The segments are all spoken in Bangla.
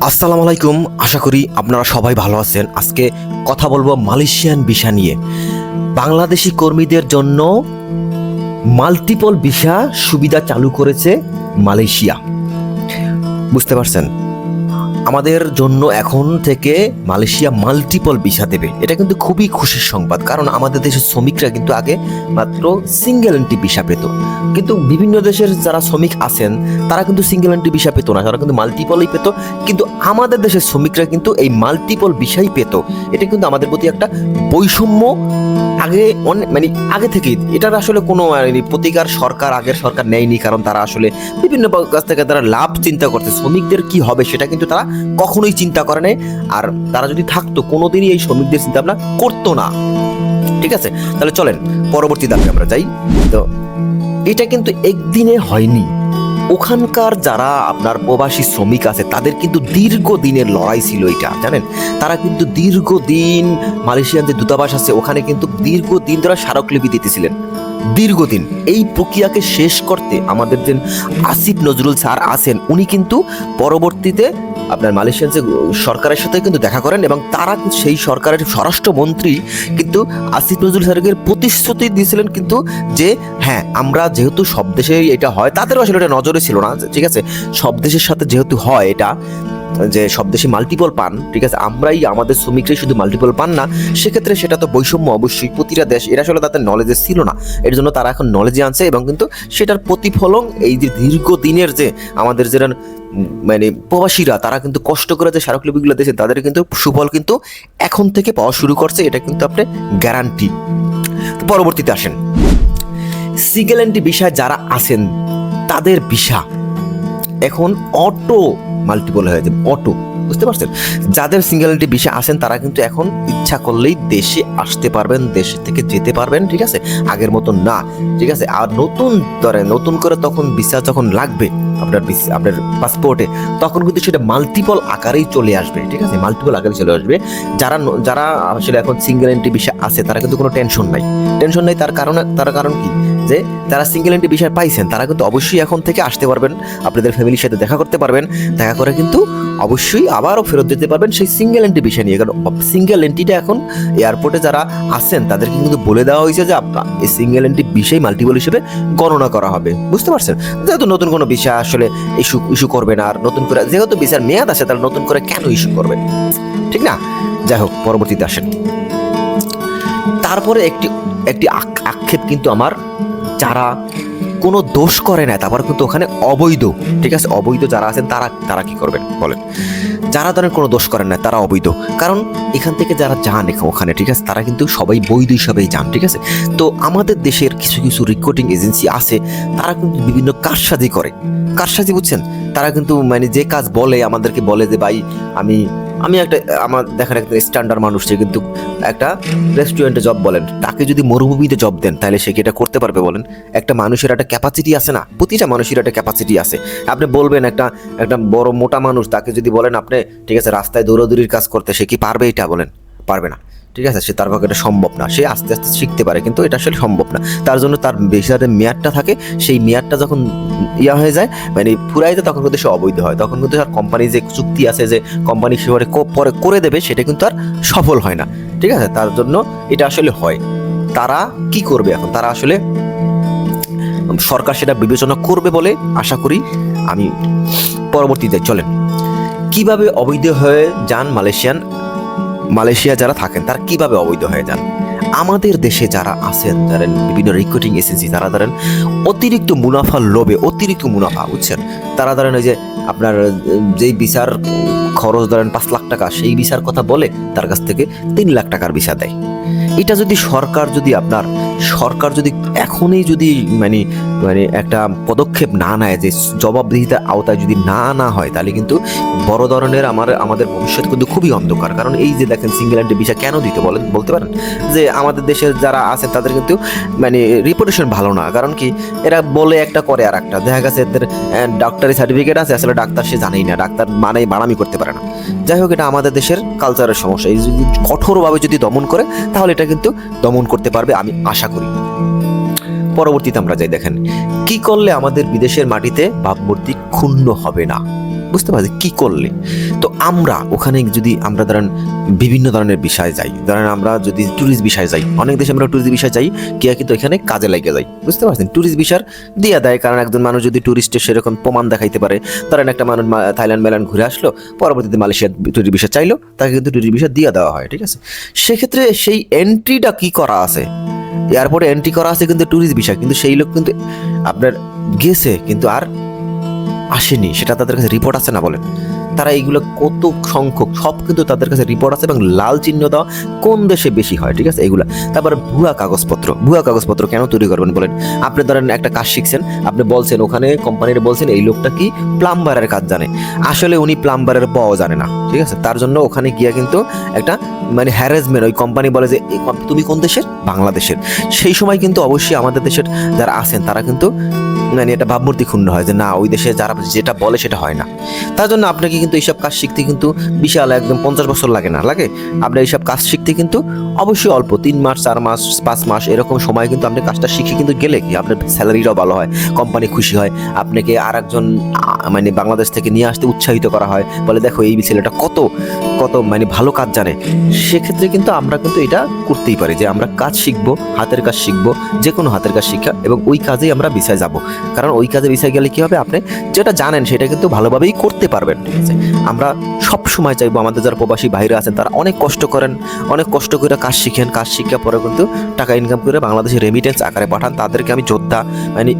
আসসালামু আলাইকুম। আশা করি আপনারা সবাই ভালো আছেন। আজকে কথা বলবো মালয়েশিয়ান ভিসা নিয়ে। বাংলাদেশি কর্মীদের জন্য মাল্টিপল ভিসা সুবিধা চালু করেছে মালয়েশিয়া। বুঝতে পারছেন? আমাদের জন্য এখন থেকে মালয়েশিয়া মাল্টিপল ভিসা দেবে। এটা কিন্তু খুবই খুশির সংবাদ, কারণ আমাদের দেশের শ্রমিকরা কিন্তু আগে মাত্র সিঙ্গেল এন্ট্রি ভিসা পেত, কিন্তু বিভিন্ন দেশের যারা শ্রমিক আছেন তারা কিন্তু সিঙ্গেল এন্ট্রি ভিসা পেত না, তারা কিন্তু মাল্টিপলই পেত। কিন্তু আমাদের দেশের শ্রমিকরা কিন্তু এই মাল্টিপল ভিসাই পেত। এটা কিন্তু আমাদের প্রতি একটা বৈষম্য আগে আগে থেকেই এটার আসলে কোনো প্রতিকার আগের সরকার নেয়নি, কারণ তারা আসলে বিভিন্ন কাছ থেকে তারা লাভ চিন্তা করছে, শ্রমিকদের কি হবে সেটা কিন্তু তারা কখনোই চিন্তা করে নাই। আর তারা যদি থাকতো কোনোদিনই এই শ্রমিকদের চিন্তা ভাবনা করতো না। ঠিক আছে, তাহলে চলেন পরবর্তী ধাপে আমরা যাই। তো এটা কিন্তু একদিনে হয়নি। ওখানকার যারা আপনার প্রবাসী শ্রমিক আছে তাদের কিন্তু দীর্ঘদিনের লড়াই ছিল এটা, জানেন? তারা কিন্তু দীর্ঘদিন মালয়েশিয়ান যে দূতাবাস আছে ওখানে কিন্তু দীর্ঘদিন তারা স্মারকলিপি দিতেছিলেন। দীর্ঘদিন এই প্রক্রিয়াকে শেষ করতে আমাদের যে আসিফ নজরুল স্যার আছেন উনি কিন্তু পরবর্তীতে আপনার মালয়েশিয়ান যে সরকারের সাথে কিন্তু দেখা করেন, এবং তারা সেই সরকারের স্বরাষ্ট্রমন্ত্রী কিন্তু আসিফ নজরুল স্যারকে প্রতিশ্রুতি দিয়েছিলেন কিন্তু যে হ্যাঁ, আমরা যেহেতু সব দেশেই এটা হয়, তাদেরও আসলে এটা নজরে ছিল না। ঠিক আছে, সব দেশের সাথে যেহেতু হয় এটা, যে সব দেশে মাল্টিপল পান, ঠিক আছে, আমরাই আমাদের শ্রমিকরাই শুধু মাল্টিপল পান না, সেক্ষেত্রে সেটা তো বৈষম্য অবশ্যই প্রতিটা দেশ। এটা আসলে তাদের নলেজে ছিল না, এর জন্য তারা এখন নলেজে আনছে, এবং কিন্তু সেটার প্রতিফলন এই যে দীর্ঘদিনের যে আমাদের যারা প্রবাসীরা তারা কিন্তু কষ্ট করে যে স্মারকলিপিগুলো দিয়েছে তাদের কিন্তু সুফল কিন্তু এখন থেকে পাওয়া শুরু করছে। এটা কিন্তু আপনি গ্যারান্টি। পরবর্তীতে আসেন, সিঙ্গেল এন্ট্রি ভিসায় যারা আছেন তাদের ভিসা এখন অটো মাল্টিপল হয়ে যাবে, অটো। বুঝতে পারছেন? যাদের সিঙ্গেল এন্ট্রি ভিসা আছেন তারা কিন্তু এখন ইচ্ছা করলেই দেশে আসতে পারবেন, দেশ থেকে যেতে পারবেন। ঠিক আছে, আগের মতো না। ঠিক আছে, আর নতুন করে তখন ভিসা যখন লাগবে আপনার পাসপোর্টে, তখন কিন্তু সেটা মাল্টিপল আকারেই চলে আসবে। ঠিক আছে, মাল্টিপল আকারে চলে আসবে। যারা আসলে এখন সিঙ্গেল এন্ট্রি ভিসা আছে তারা কিন্তু কোনো টেনশন নাই। তার কারণ কি, যে যারা সিঙ্গেল এন্ট্রি ভিসা পাইছেন তারা কিন্তু অবশ্যই এখন থেকে আসতে পারবেন, আপনাদের ফ্যামিলির সাথে দেখা করতে পারবেন, দেখা করে কিন্তু অবশ্যই আবারও ফেরত যেতে পারবেন সেই সিঙ্গেল এন্ট্রি ভিসা নিয়ে। কারণ সিঙ্গেল এন্ট্রিটা এখন এয়ারপোর্টে যারা আছেন তাদেরকে কিন্তু বলে দেওয়া হয়েছে যে এই সিঙ্গেল এন্ট্রি ভিসাই মাল্টিপল হিসেবে গণনা করা হবে। বুঝতে পারছেন? যেহেতু নতুন কোনো ভিসা আসলে ইস্যু করবে না, আর নতুন করে যেহেতু ভিসার মেয়াদ আছে তাহলে নতুন করে কেন ইস্যু করবে, ঠিক না? যাই হোক, পরবর্তীতে আসেন। তারপরে একটি আক্ষেপ কিন্তু আমার, যারা কোনো দোষ করে না তারপর কিন্তু ওখানে অবৈধ, ঠিক আছে, অবৈধ যারা আছেন তারা কি করবেন বলেন? যারা ধরেন কোনো দোষ করেন না তারা অবৈধ, কারণ এখান থেকে যারা যান ওখানে, ঠিক আছে, তারা কিন্তু সবাই বৈধ হিসাবেই যান। ঠিক আছে, তো আমাদের দেশের কিছু কিছু রিক্রুটিং এজেন্সি আছে তারা কিন্তু বিভিন্ন কারসাজি করে। কারসাজি বুঝছেন? তারা কিন্তু যে কাজ বলে আমাদেরকে বলে যে ভাই আমি একটা আমার দেখার একটা স্ট্যান্ডার্ড মানুষ, সে কিন্তু একটা রেস্টুরেন্টে জব বলেন, তাকে যদি মরুভূমিতে জব দেন তাহলে সে কি এটা করতে পারবে বলেন? একটা মানুষের একটা ক্যাপাসিটি আছে না? প্রতিটা মানুষের একটা ক্যাপাসিটি আছে। আপনি বলবেন একটা বড় মোটা মানুষ, তাকে যদি বলেন আপনি ঠিক আছে রাস্তায় দৌড়াদৌড়ির কাজ করতে, সে কি পারবে? এটা বলেন, পারবে না। ঠিক আছে, সে তার পক্ষে এটা সম্ভব না। সে আস্তে আস্তে শিখতে পারে, কিন্তু এটা আসলে সম্ভব না। তার জন্য তার ভিসার মেয়াদটা থাকে, সেই মেয়াদটা যখন হয়ে যায় ফুরাই যায়, তখন কিন্তু সে অবৈধ হয়। তখন কিন্তু তার কোম্পানি যে চুক্তি আছে যে কোম্পানি সে পরে করে দেবে, সেটা কিন্তু আর সফল হয় না। ঠিক আছে, তার জন্য এটা আসলে হয়। তারা কি করবে এখন? তারা আসলে সরকার সেটা বিবেচনা করবে বলে আশা করি আমি। পরবর্তীতে চলেন, কিভাবে অবৈধ হয়ে যান মালয়েশিয়া যারা থাকেন তারা কিভাবে অবৈধ হয়ে যান? আমাদের দেশে যারা আছেন, ধরেন বিভিন্ন রিক্রুটিং এজেন্সি, তারা ধরেন অতিরিক্ত মুনাফার লোভে, অতিরিক্ত মুনাফা, বুঝছেন, তারা ধরেন ওই যে আপনার যেই ভিসার খরচ ধরেন 5 লাখ টাকা, সেই ভিসার কথা বলে তার কাছ থেকে 3 লাখ টাকার ভিসা দেয়। এটা যদি সরকার যদি এখনই যদি একটা পদক্ষেপ না নেয়, যে জবাবদিহিতার আওতায় যদি না হয়, তাহলে কিন্তু বড় ধরনের আমাদের ভবিষ্যৎ কিন্তু খুবই অন্ধকার। কারণ এই যে দেখেন সিঙ্গেল এন্ট্রি ভিসা কেন দিতে বলতে পারেন? যে আমাদের দেশের যারা আছে তাদের কিন্তু রিপুটেশন ভালো না। কারণ কি, এরা বলে একটা করে আর একটা। দেখা গেছে এদের ডাক্তারি সার্টিফিকেট আছে, আসলে ডাক্তার সে জানেই না, ডাক্তার বাড়ামি করতে পারে না। যাই হোক, এটা আমাদের দেশের কালচারের সমস্যা। এই যদি কঠোরভাবে যদি দমন করে তাহলে এটা কিন্তু দমন করতে পারবে, আমি আশা করি। পরবর্তীতে আমরা যাই, দেখেন কি করলে আমাদের বিদেশের মাটিতে ভাবমূর্তি ক্ষুণ্ণ হবে না। বুঝতে পারছি কি করলে। তো আমরা ওখানে যদি আমরা ধরেন বিভিন্ন ধরনের বিষয় যাই, ধরেন আমরা যদি ট্যুরিস্ট বিষয় যাই, অনেক দেশে আমরা ট্যুরিস্ট বিষয় যাই গিয়ে কিন্তু এখানে কাজে লাগে যাই, বুঝতে পারছেন, ট্যুরিস্ট বিষয় দিয়ে দেয়। কারণ একজন মানুষ যদি ট্যুরিস্টের সেরকম প্রমাণ দেখাইতে পারে, ধরেন একটা মানুষ থাইল্যান্ড মেলান ঘুরে আসলো, পরবর্তীতে মালয়েশিয়ার ট্যুরিস্ট বিষয় চাইলো, তাকে কিন্তু ট্যুরিস্ট বিষয় দিয়ে দেওয়া হয়, ঠিক আছে। সেক্ষেত্রে সেই এন্ট্রিটা কি করা আছে, এয়ারপোর্টে এন্ট্রি করা আছে কিন্তু ট্যুরিস্ট বিষয়, কিন্তু সেই লোক কিন্তু আপনার গেছে কিন্তু আর আসেনি, সেটা তাদের কাছে রিপোর্ট আছে না বলেন। তারা এইগুলো কত সংখ্যক সব কিন্তু তাদের কাছে রিপোর্ট আছে, এবং লাল চিহ্ন দেওয়া কোন দেশে বেশি হয়, ঠিক আছে এগুলা। তারপর ভুয়া কাগজপত্র কেন তৈরি করবেন বলেন? আপনি ধরেন একটা কাজ শিখছেন, আপনি বলছেন ওখানে কোম্পানির বলছেন এই লোকটা কি প্লাম্বারের কাজ জানে, আসলে উনি প্লাম্বারের পাও জানে না, ঠিক আছে। তার জন্য ওখানে গিয়া কিন্তু একটা মানে হ্যারাসমেন্ট, ওই কোম্পানি বলে যে তুমি কোন দেশের? বাংলাদেশের। সেই সময় কিন্তু অবশ্যই আমাদের দেশের যারা আছেন তারা কিন্তু মানে এটা ভাবমূর্তি ক্ষুণ্ণ হয় যে না, ওই দেশে যারা যেটা বলে সেটা হয় না। তার জন্য আপনাকে কিন্তু এইসব কাজ শিখতে কিন্তু বিশাল একদম 50 বছর লাগে না, লাগে আপনার এইসব কাজ শিখতে কিন্তু অবশ্যই অল্প 3 মাস 4 মাস 5 মাস এরকম সময় কিন্তু আপনি কাজটা শিখে কিন্তু গেলে কি আপনার স্যালারিটাও ভালো হয়, কোম্পানি খুশি হয়, আপনাকে আর একজন মানে বাংলাদেশ থেকে নিয়ে আসতে উৎসাহিত করা হয়, বলে দেখো এই ছেলেটা কত কত মানে ভালো কাজ জানে। সেক্ষেত্রে কিন্তু আমরা কিন্তু এটা করতেই পারি যে আমরা কাজ শিখবো, হাতের কাজ শিখবো, যে কোনো হাতের কাজ শিক্ষা, এবং ওই কাজেই আমরা বিষয় যাব। কারণ ওই কাজে বিষয় গেলে কি হবে, আপনি যেটা জানেন সেটা কিন্তু ভালোভাবেই করতে পারবেন, ঠিক আছে। আমরা সব সময় চাইবো আমাদের যারা প্রবাসী বাইরে আছেন তারা অনেক কষ্ট করেন, অনেক কষ্ট করে কাজ শিখেন, কাজ শিক্ষা পরে কিন্তু টাকা ইনকাম করে বাংলাদেশে রেমিটেন্স আকারে পাঠান। তাদেরকে আমি যোদ্ধা মানে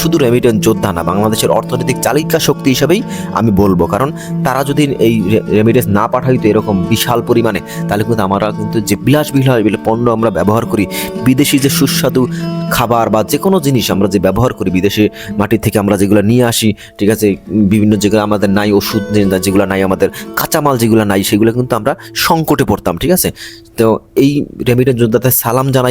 শুধু রেমিটেন্স যোদ্ধা না, বাংলাদেশের অর্থনৈতিক চালিকা শক্তি হিসেবেই আমি বলবো। কারণ তারা যদি এই রেমিটেন্স না পাঠাইতো এরকম বিশাল পরিমাণে, তাহলে কিন্তু আমরা কিন্তু যে বিলাস পণ্য আমরা ব্যবহার করি, বিদেশি যে সুস্বাদু খাবার বা যে কোনো জিনিস আমরা যে ব্যবহার করি বিদেশে মাটি থেকে আমরা যেগুলো নিয়ে আসি, ঠিক আছে, বিভিন্ন যেগুলো আমাদের নাই, ওষুধ যেগুলো নাই, আমাদের কাঁচামাল যেগুলো নাই, সেগুলো কিন্তু আমরা সংকটে পড়তাম, ঠিক আছে। তো এই রেমিটেন্স যোদ্ধাদের সালাম জানাই।